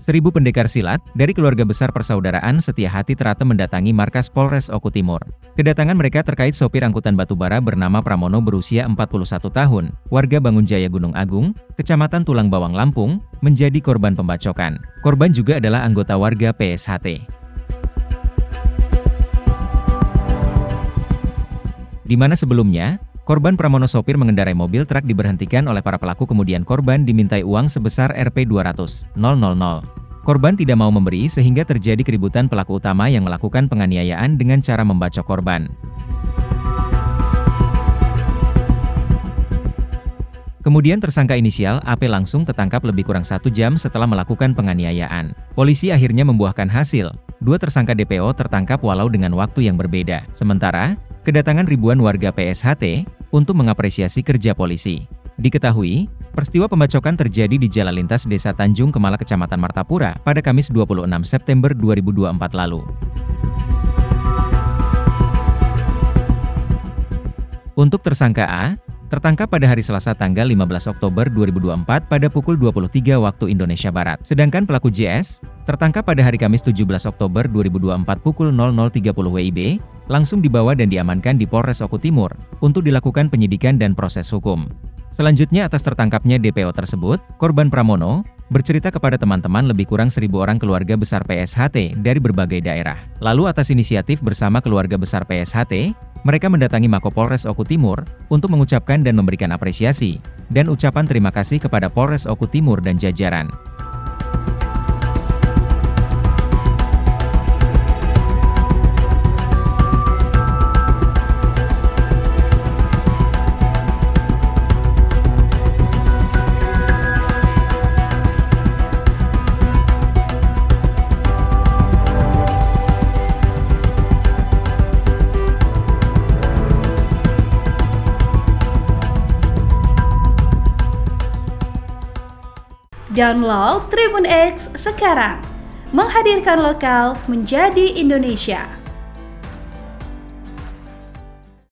Seribu pendekar silat dari keluarga besar Persaudaraan Setia Hati Trate mendatangi markas Polres Oku Timur. Kedatangan mereka terkait sopir angkutan batubara bernama Pramono berusia 41 tahun, warga Bangunjaya Gunung Agung, Kecamatan Tulang Bawang Lampung, menjadi korban pembacokan. Korban juga adalah anggota warga PSHT. Di mana sebelumnya, korban Pramono sopir mengendarai mobil truk diberhentikan oleh para pelaku, kemudian korban dimintai uang sebesar Rp200.000. Korban tidak mau memberi sehingga terjadi keributan pelaku utama yang melakukan penganiayaan dengan cara membacok korban. Kemudian tersangka inisial AP langsung tertangkap lebih kurang 1 jam setelah melakukan penganiayaan. Polisi akhirnya membuahkan hasil. 2 tersangka DPO tertangkap walau dengan waktu yang berbeda. Sementara, kedatangan ribuan warga PSHT untuk mengapresiasi kerja polisi. Diketahui, peristiwa pembacokan terjadi di Jalan Lintas Desa Tanjung Kemala, Kecamatan Martapura, pada Kamis 26 September 2024 lalu. Untuk tersangka A, tertangkap pada hari Selasa tanggal 15 Oktober 2024 pada pukul 23 waktu Indonesia Barat. Sedangkan pelaku JS, tertangkap pada hari Kamis 17 Oktober 2024 pukul 00.30 WIB, langsung dibawa dan diamankan di Polres Oku Timur untuk dilakukan penyidikan dan proses hukum. Selanjutnya, atas tertangkapnya DPO tersebut, korban Pramono bercerita kepada teman-teman lebih kurang 1.000 orang keluarga besar PSHT dari berbagai daerah. Lalu atas inisiatif bersama keluarga besar PSHT, mereka mendatangi Mako Polres Oku Timur untuk mengucapkan dan memberikan apresiasi dan ucapan terima kasih kepada Polres Oku Timur dan jajaran. Download Tribun X sekarang, menghadirkan lokal menjadi Indonesia.